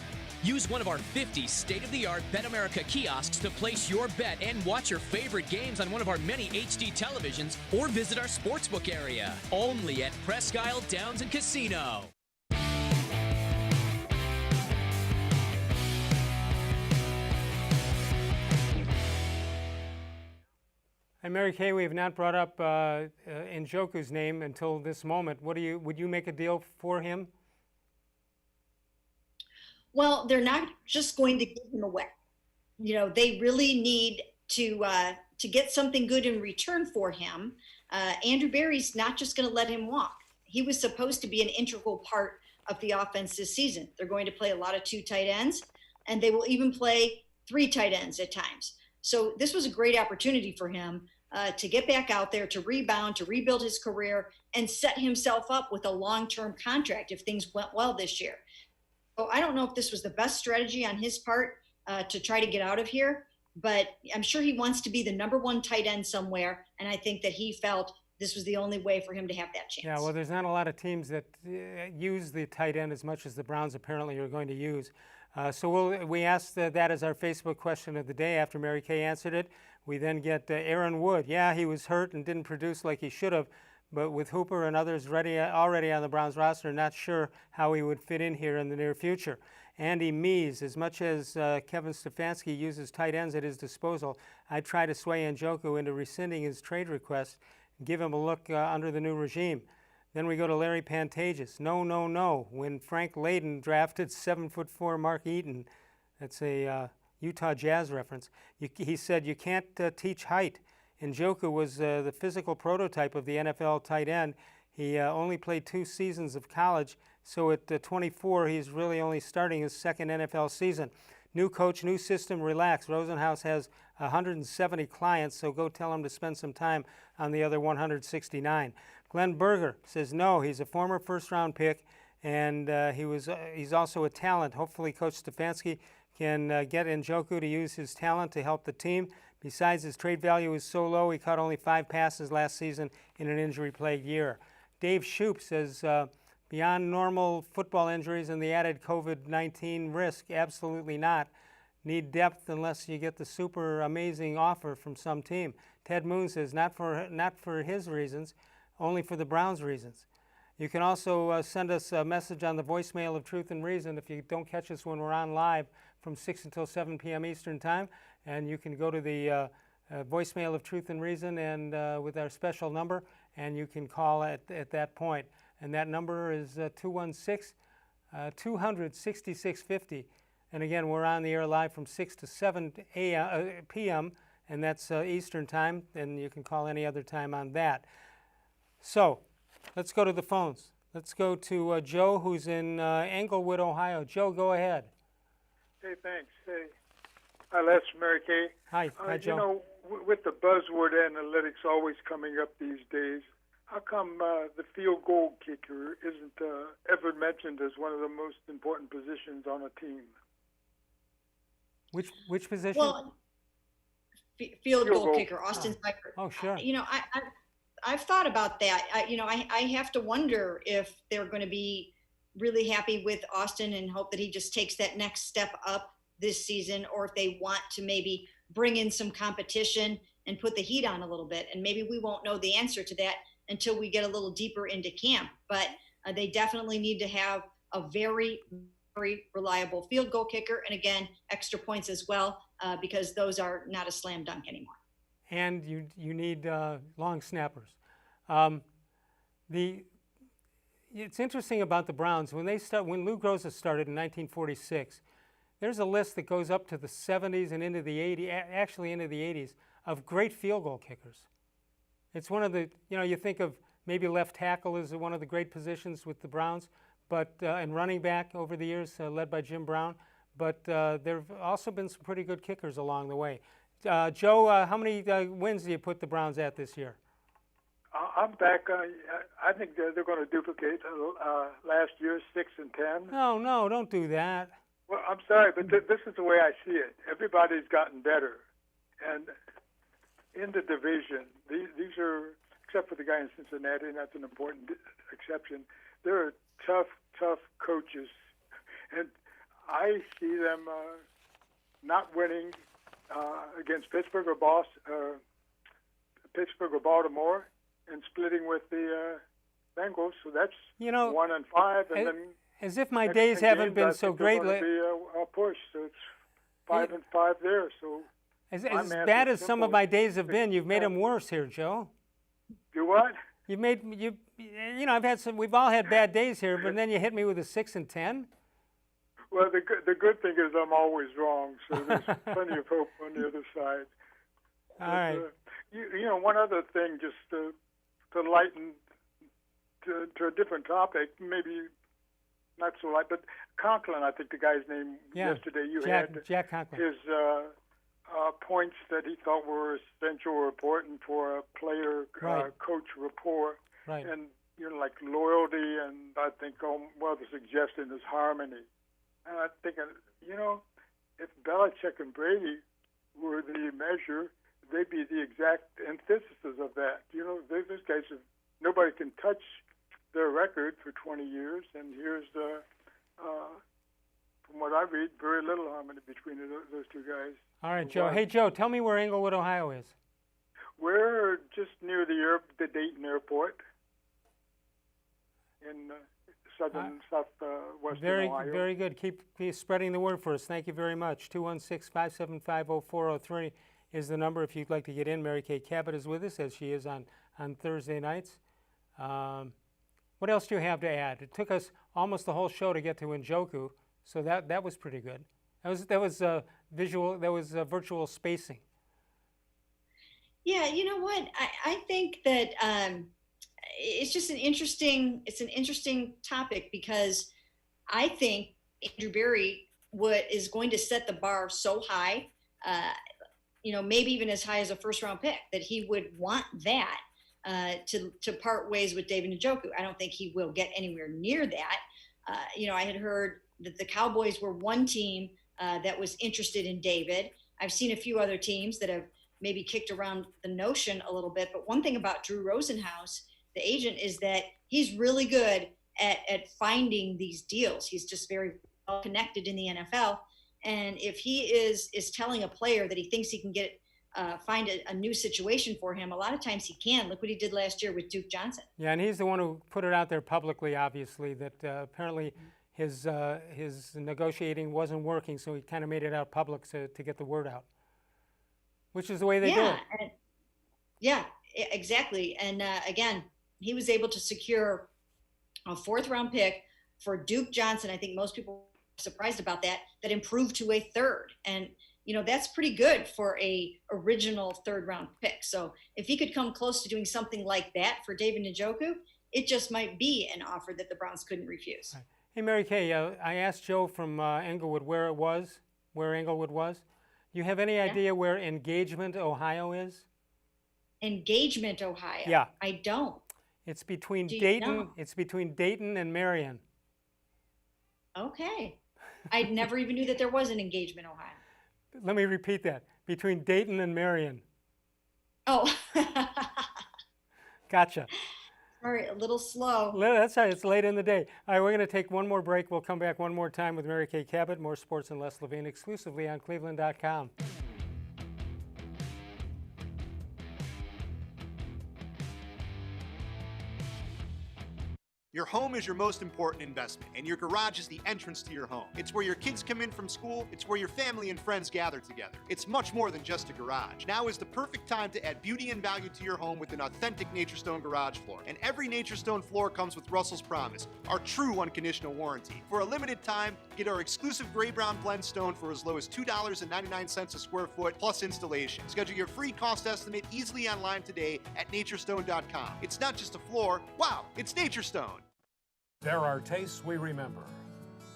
Use one of our 50 state-of-the-art Bet America kiosks to place your bet and watch your favorite games on one of our many HD televisions, or visit our sportsbook area. Only at Presque Isle Downs and Casino. And Mary Kay, we have not brought up Njoku's name until this moment. Would you make a deal for him? Well, they're not just going to give him away. You know, they really need to get something good in return for him. Andrew Berry's not just going to let him walk. He was supposed to be an integral part of the offense this season. They're going to play a lot of 2 tight ends, and they will even play 3 tight ends at times. So this was a great opportunity for him to get back out there, to rebound, to rebuild his career, and set himself up with a long-term contract if things went well this year. So I don't know if this was the best strategy on his part to try to get out of here, but I'm sure he wants to be the number 1 tight end somewhere, and I think that he felt this was the only way for him to have that chance. Yeah, well, there's not a lot of teams that use the tight end as much as the Browns apparently are going to use. So we asked that as our Facebook question of the day after Mary Kay answered it. We then get Aaron Wood. Yeah, he was hurt and didn't produce like he should have, but with Hooper and others already on the Browns roster, not sure how he would fit in here in the near future. Andy Mees, as much as Kevin Stefanski uses tight ends at his disposal, I'd try to sway Njoku into rescinding his trade request and give him a look under the new regime. Then we go to Larry Pantages. No. When Frank Layden drafted 7'4" Mark Eaton, that's a Utah Jazz reference, he said you can't teach height. Njoku was the physical prototype of the NFL tight end. He only played 2 seasons of college, so at 24, he's really only starting his 2nd NFL season. New coach, new system, relax. Rosenhaus has 170 clients, so go tell him to spend some time on the other 169. Glenn Berger says no, he's a former first-round pick, and he's also a talent. Hopefully Coach Stefanski can get Njoku to use his talent to help the team. Besides, his trade value is so low, he caught only 5 passes last season in an injury-plagued year. Dave Shoup says, beyond normal football injuries and the added COVID-19 risk, absolutely not. Need depth unless you get the super amazing offer from some team. Ted Moon says, not for his reasons, only for the Browns' reasons. You can also send us a message on the voicemail of Truth and Reason if you don't catch us when we're on live from 6 until 7 p.m. Eastern Time. And you can go to the voicemail of Truth and Reason and with our special number, and you can call at that point. And that number is 216-6650. And again, we're on the air live from 6 to 7 p.m., and that's Eastern Time, and you can call any other time on that. So let's go to the phones. Let's go to Joe, who's in Englewood, Ohio. Joe, go ahead. Hey, thanks. Hey. Hi, Les, Mary Kay. Hi, Joe. You know, with the buzzword analytics always coming up these days, how come the field goal kicker isn't ever mentioned as one of the most important positions on a team? Which position? Well, field goal kicker, Austin Seibert. Oh, sure. You know, I've thought about that. I have to wonder if they're going to be really happy with Austin and hope that he just takes that next step up this season, or if they want to maybe bring in some competition and put the heat on a little bit. And maybe we won't know the answer to that until we get a little deeper into camp. But they definitely need to have a very, very reliable field goal kicker. And again, extra points as well, because those are not a slam dunk anymore. And you need long snappers. It's interesting about the Browns. When Lou Groza started in 1946, there's a list that goes up to the 70s and into the 80s, actually into the 80s, of great field goal kickers. It's one of the, you think of maybe left tackle as one of the great positions with the Browns, but and running back over the years, led by Jim Brown. But there have also been some pretty good kickers along the way. Joe, how many wins do you put the Browns at this year? I'm back. I think they're going to duplicate last year's 6-10. No, don't do that. Well, I'm sorry, but this is the way I see it. Everybody's gotten better, and in the division, these are, except for the guy in Cincinnati, and that's an important exception. They're tough coaches, and I see them not winning against Pittsburgh or Baltimore, and splitting with the Bengals. So that's 1-5, and then as if my days haven't been so great. It's going to be a push, so it's 5-5 there. So as bad as some of my days have been, you've made them worse here, Joe. Do what? I've had some. We've all had bad days here, but then you hit me with a 6-10. Well, the good thing is I'm always wrong, so there's plenty of hope on the other side. All right. One other thing, just to lighten to a different topic, maybe not so light, but Conklin, I think the guy's name yesterday. You had Jack Conklin. His points that he thought were essential or important for a player coach rapport, and like loyalty, and I think the suggestion is harmony. And I'm thinking, if Belichick and Brady were the measure, they'd be the exact antithesis of that. Those guys nobody can touch their record for 20 years, and here's from what I read, very little harmony between those two guys. All right, Joe. Hey, Joe, tell me where Englewood, Ohio is. We're just near the Dayton Airport in southwestern Ohio. Very good. Keep spreading the word for us. Thank you very much. 216-575-0403 is the number if you'd like to get in. Mary Kay Cabot is with us, as she is on Thursday nights. What else do you have to add? It took us almost the whole show to get to Njoku, so that was pretty good. That was visual. That was virtual spacing. Yeah, you know what? I think that it's just an interesting topic, because I think Andrew Berry is going to set the bar so high, maybe even as high as a first-round pick, that he would want that to part ways with David Njoku. I don't think he will get anywhere near that. I had heard that the Cowboys were one team that was interested in David. I've seen a few other teams that have maybe kicked around the notion a little bit. But one thing about Drew Rosenhaus, the agent, is that he's really good at finding these deals. He's just very well connected in the NFL. And if he is telling a player that he thinks he can find a new situation for him, a lot of times he can. Look what he did last year with Duke Johnson. Yeah, and he's the one who put it out there publicly, obviously, that apparently his negotiating wasn't working, so he kind of made it out public to get the word out, which is the way they do it. Yeah, exactly. And again, he was able to secure a fourth-round pick for Duke Johnson. I think most people were surprised about that improved to a third. And that's pretty good for a original third-round pick. So if he could come close to doing something like that for David Njoku, it just might be an offer that the Browns couldn't refuse. Right. Hey, Mary Kay, I asked Joe from Englewood where Englewood was. You have any idea where Engagement, Ohio is? Engagement, Ohio? Yeah. I don't. It's between Dayton. It's between Dayton and Marion. Okay. I never even knew that there was an Engagement, Ohio. Let me repeat that. Between Dayton and Marion. Oh. Gotcha. Sorry, a little slow. That's right. It's late in the day. All right, we're going to take one more break. We'll come back one more time with Mary Kay Cabot, more sports and less Levine, exclusively on cleveland.com. Your home is your most important investment, and your garage is the entrance to your home. It's where your kids come in from school. It's where your family and friends gather together. It's much more than just a garage. Now is the perfect time to add beauty and value to your home with an authentic NatureStone garage floor. And every NatureStone floor comes with Russell's Promise, our true unconditional warranty. For a limited time, get our exclusive gray-brown blend stone for as low as $2.99 a square foot plus installation. Schedule your free cost estimate easily online today at naturestone.com. It's not just a floor. Wow, it's NatureStone. There are tastes we remember.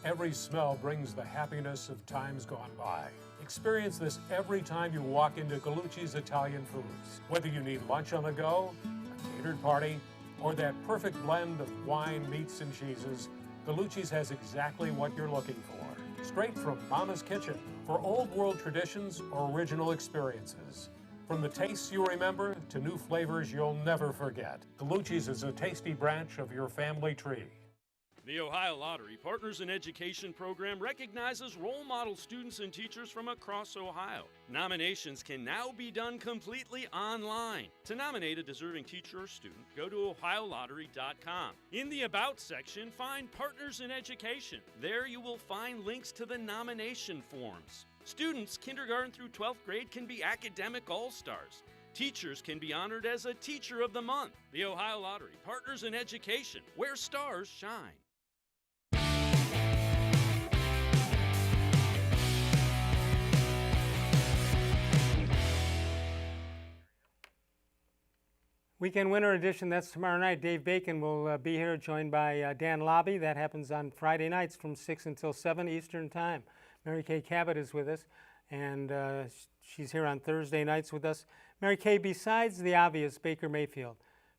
Every smell brings the happiness of times gone by. Experience this every time you walk into Gallucci's Italian Foods. Whether you need lunch on the go, a catered party, or that perfect blend of wine, meats, and cheeses, Gallucci's has exactly what you're looking for. Straight from Mama's kitchen for old world traditions or original experiences. From the tastes you remember to new flavors you'll never forget. Gallucci's is a tasty branch of your family tree. The Ohio Lottery Partners in Education program recognizes role model students and teachers from across Ohio. Nominations can now be done completely online. To nominate a deserving teacher or student, go to OhioLottery.com. In the About section, find Partners in Education. There you will find links to the nomination forms. Students kindergarten through 12th grade can be academic all-stars. Teachers can be honored as a Teacher of the Month. The Ohio Lottery Partners in Education, where stars shine. Weekend Winner Edition, that's tomorrow night. Dave Bacon will be here, joined by Dan Lobby. That happens on Friday nights from 6 until 7 Eastern Time. Mary Kay Cabot is with us, and she's here on Thursday nights with us. Mary Kay, besides the obvious Baker Mayfield,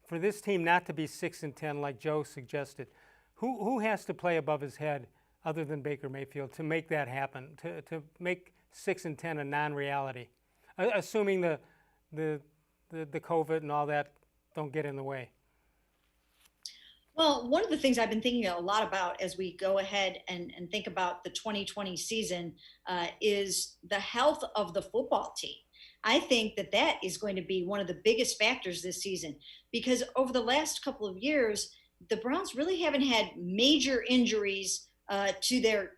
for this team not to be 6-10 like Joe suggested, who has to play above his head other than Baker Mayfield to make that happen, to make 6-10 a non-reality, assuming the COVID and all that don't get in the way? Well, one of the things I've been thinking a lot about as we go ahead and think about the 2020 season is the health of the football team. I think that is going to be one of the biggest factors this season, because over the last couple of years, the Browns really haven't had major injuries to their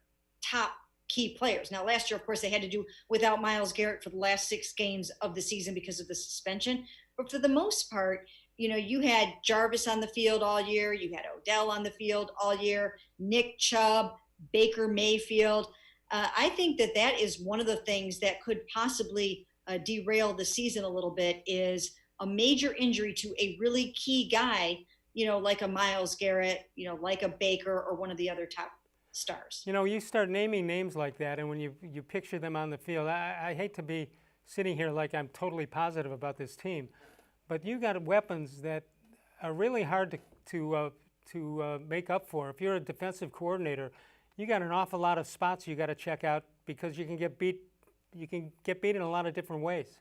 top key players. Now, last year, of course, they had to do without Myles Garrett for the last 6 games of the season because of the suspension. But for the most part, you had Jarvis on the field all year. You had Odell on the field all year, Nick Chubb, Baker Mayfield. I think that is one of the things that could possibly derail the season a little bit, is a major injury to a really key guy, like a Myles Garrett, like a Baker or one of the other top stars. You start naming names like that, and when you picture them on the field, I hate to be sitting here like I'm totally positive about this team, but you got weapons that are really hard to make up for. If you're a defensive coordinator, you got an awful lot of spots you got to check out, because you can get beat. You can get beat in a lot of different ways.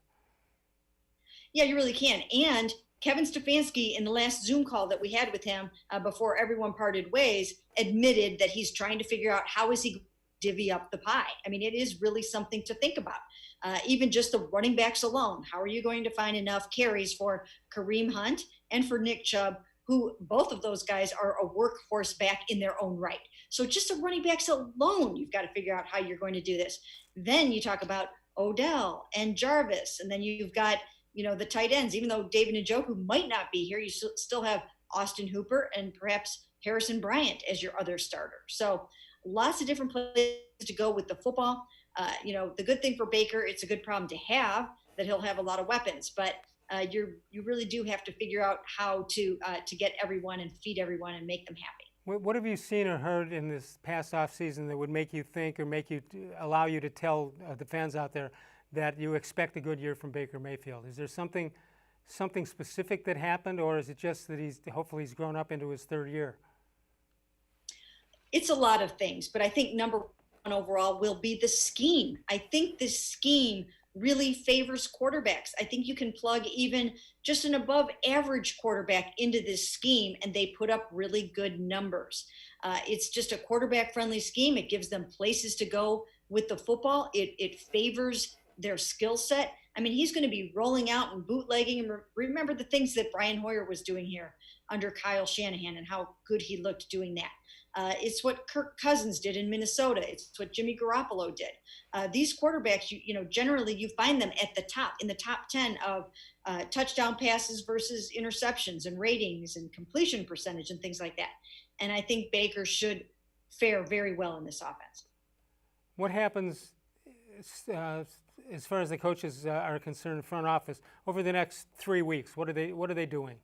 Yeah, you really can. And Kevin Stefanski, in the last Zoom call that we had with him before everyone parted ways, admitted that he's trying to figure out how is he going to divvy up the pie. I mean, it is really something to think about. Even just the running backs alone, how are you going to find enough carries for Kareem Hunt and for Nick Chubb, who both of those guys are a workhorse back in their own right. So just the running backs alone, you've got to figure out how you're going to do this. Then you talk about Odell and Jarvis, and then you've got the tight ends. Even though David Njoku might not be here, you still have Austin Hooper and perhaps Harrison Bryant as your other starter. So lots of different places to go with the football. The good thing for Baker, it's a good problem to have, that he'll have a lot of weapons, but you really do have to figure out how to get everyone and feed everyone and make them happy. What have you seen or heard in this past offseason that would make you think, or allow you to tell the fans out there that you expect a good year from Baker Mayfield? Is there something specific that happened, or is it just that hopefully he's grown up into his 3rd year? It's a lot of things, but I think number one overall will be the scheme. I think this scheme really favors quarterbacks. I think you can plug even just an above average quarterback into this scheme and they put up really good numbers. It's just a quarterback friendly scheme. It gives them places to go with the football. It favors their skill set. I mean, he's going to be rolling out and bootlegging. And remember the things that Brian Hoyer was doing here under Kyle Shanahan and how good he looked doing that. It's what Kirk Cousins did in Minnesota. It's what Jimmy Garoppolo did. These quarterbacks, generally you find them at the top, in the top 10 of touchdown passes versus interceptions and ratings and completion percentage and things like that. And I think Baker should fare very well in this offense. What happens as far as the coaches are concerned, front office, over the next 3 weeks? What are they doing?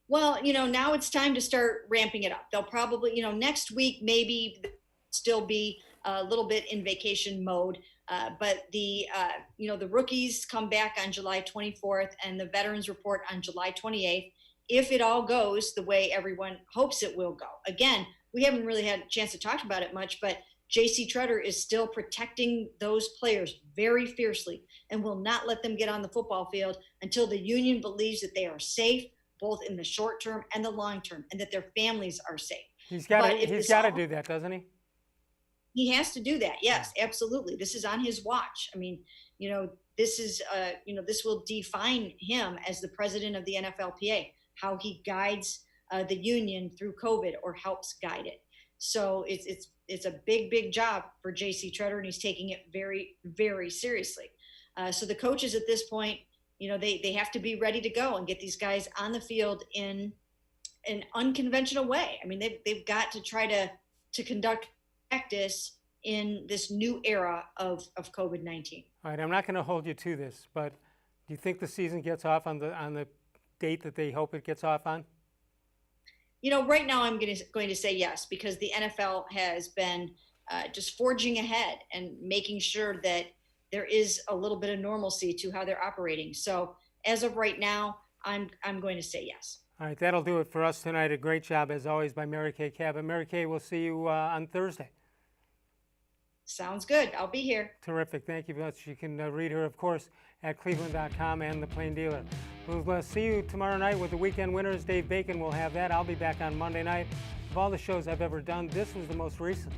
Well, now it's time to start ramping it up. They'll probably, next week maybe still be a little bit in vacation mode, but the rookies come back on July 24th and the veterans report on July 28th. If it all goes the way everyone hopes it will go. Again, we haven't really had a chance to talk about it much, but J.C. Tretter is still protecting those players very fiercely and will not let them get on the football field until the union believes that they are safe, both in the short term and the long term, and that their families are safe. He's got to do that, doesn't he? He has to do that. Yes, absolutely. This is on his watch. I mean, this is, this will define him as the president of the NFLPA, how he guides the union through COVID or helps guide it. So it's a big job for J.C. Tretter, and he's taking it very, very seriously. So the coaches at this point, they have to be ready to go and get these guys on the field in an unconventional way. I mean, they've got to try to conduct practice in this new era of COVID-19. All right, I'm not going to hold you to this, but you think the season gets off on the date that they hope it gets off on? You know, right now I'm going to say yes, because the NFL has been just forging ahead and making sure that there is a little bit of normalcy to how they're operating. So as of right now, I'm going to say yes. All right, that'll do it for us tonight. A great job, as always, by Mary Kay Cabot. Mary Kay, we'll see you on Thursday. Sounds good. I'll be here. Terrific. Thank you very much. You can read her, of course, at cleveland.com and The Plain Dealer. We'll see you tomorrow night with the weekend winners. Dave Bacon will have that. I'll be back on Monday night. Of all the shows I've ever done, this was the most recent.